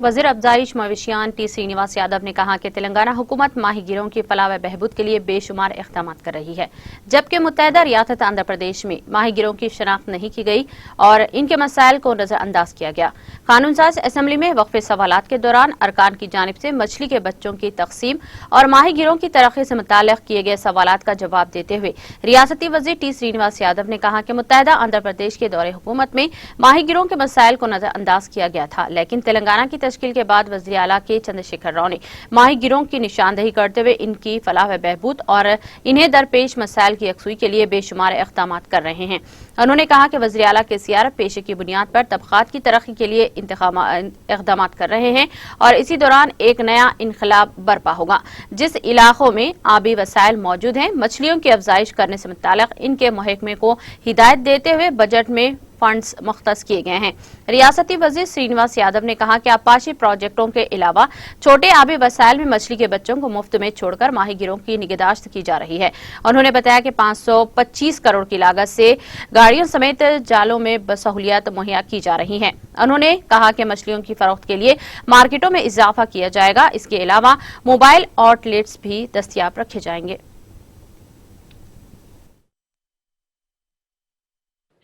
वजीर अफजाइश मवेशियान टी श्रीनिवास यादव ने कहा कि तेलंगाना हुकूमत माहीगीरों की फलाह व बहबूद के लिए बेशुमार इक़दाम कर रही है, जबकि मुत्तहदा रियासत आंध्र प्रदेश में माहीगीरों की शनाख्त नहीं की गई और इनके मसाइल को नजरअंदाज किया गया। कानून साज असम्बली में वक्फे सवालात के दौरान अरकान की जानिब से मछली के बच्चों की तकसीम और माहीगीरों की तरक्की से मुताल्लिक़ किए गए सवालात का जवाब देते हुए रियासती वजीर टी श्रीनिवास यादव ने कहा कि मुत्तहदा आंध्र प्रदेश के दौरे हुकूमत में माहीगीरों के मसाइल को नजरअंदाज किया गया था, लेकिन तेलंगाना की तश्कील के बाद वज़ीर आला के चंद्रशेखर राव ने माहीगीरों की निशानदही करते हुए इनकी फलाह व बहबूद और इन्हें दरपेश मसाइल की यकसुई के लिए बेशुमार इक़दाम कर रहे हैं। उन्होंने कहा कि वज़ीर आला के सियारत पेशे की बुनियाद पर तबक़ात की तरक्की के लिए इक़दाम कर रहे हैं और इसी दौरान एक नया इनकलाब बर्पा होगा। जिस इलाकों में आबी वसाइल मौजूद हैं, मछलियों की अफजाइश करने से मुताल्लिक़ इनके महकमे को हिदायत देते हुए बजट में फंड्स मुख्तस किए गए हैं। रियासती वजीर श्रीनिवास यादव ने कहा कि आपाशी प्रोजेक्टों के अलावा छोटे आबी वसाइल में मछली के बच्चों को मुफ्त में छोड़कर माहीगीरों की निगहदाश्त की जा रही है। उन्होंने बताया कि 525 करोड़ की लागत से गाड़ियों समेत जालों में सहूलियत मुहैया की जा रही है। उन्होंने कहा कि मछलियों की फरोख्त के लिए मार्केटों में इजाफा किया जाएगा। इसके अलावा मोबाइल आउटलेट्स भी दस्तयाब रखे जाएंगे।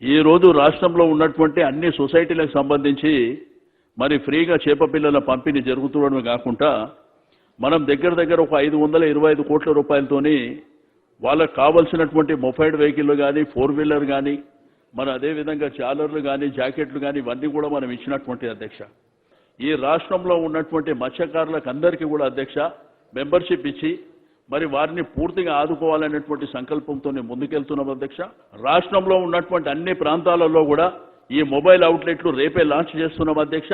ఈ రోజు రాష్ట్రంలో ఉన్నటువంటి అన్ని సొసైటీలకు సంబంధించి మరి ఫ్రీగా చేప పిల్లల పంపిణీ జరుగుతుండడమే కాకుండా మనం దగ్గర ఒక 525 కోట్ల రూపాయలతోని వాళ్ళకి కావాల్సినటువంటి మొఫైడ్ వెహికల్ గాని 4 వీలర్ గాని మన అదే విధంగా చాలర్లు గాని జాకెట్లు గాని ఇవన్నీ కూడా మనం ఇచ్చినటువంటి అధ్యక్ష ఈ రాష్ట్రంలో ఉన్నటువంటి మత్స్యకారులకు అందరికీ కూడా అధ్యక్ష మెంబర్షిప్ ఇచ్చి మరి వారిని పూర్తిగా ఆదుకోవాలనేటువంటి సంకల్పంతోనే ముందుకెళ్తున్నాం అధ్యక్ష। రాష్ట్రంలో ఉన్నటువంటి అన్ని ప్రాంతాలలో కూడా ఈ మొబైల్ అవుట్లెట్లు రేపే లాంచ్ చేస్తున్నాం అధ్యక్ష।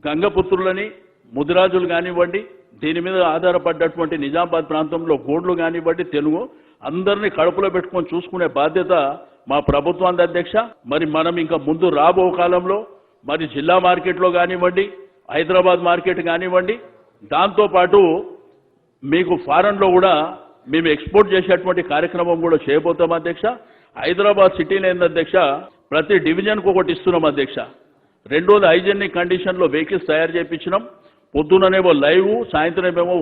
గంగపుత్రులని ముదిరాజులు కానివ్వండి, దీని మీద ఆధారపడ్డటువంటి నిజామాబాద్ ప్రాంతంలో గోడ్లు కానివ్వండి, తెలుగు అందరినీ కడుపులో పెట్టుకొని చూసుకునే బాధ్యత మా ప్రభుత్వానికి అధ్యక్ష। మరి మనం ఇంకా ముందు రాబో కాలంలో మరి జిల్లా మార్కెట్లో కానివ్వండి, హైదరాబాద్ మార్కెట్ కానివ్వండి, దాంతో పాటు మీకు ఫారెన్ లో కూడా మేము ఎక్స్పోర్ట్ చేసేటువంటి కార్యక్రమం కూడా చేయబోతాం అధ్యక్ష। హైదరాబాద్ సిటీలో ఏంది అధ్యక్ష, ప్రతి డివిజన్ కు ఒకటి ఇస్తున్నాం అధ్యక్ష। రెండోది హైజీనిక్ కండిషన్ లో వెహికల్స్ తయారు చేయించినాం। పొద్దుననేమో లైవ్, సాయంత్రమేమో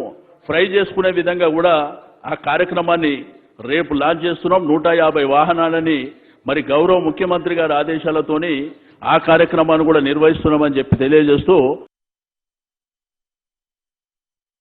ఫ్రై చేసుకునే విధంగా కూడా ఆ కార్యక్రమాన్ని రేపు లాంచ్ చేస్తున్నాం। 150 వాహనాలని మరి గౌరవ ముఖ్యమంత్రి గారి ఆదేశాలతోని ఆ కార్యక్రమాన్ని కూడా నిర్వహిస్తున్నామని చెప్పి తెలియజేస్తూ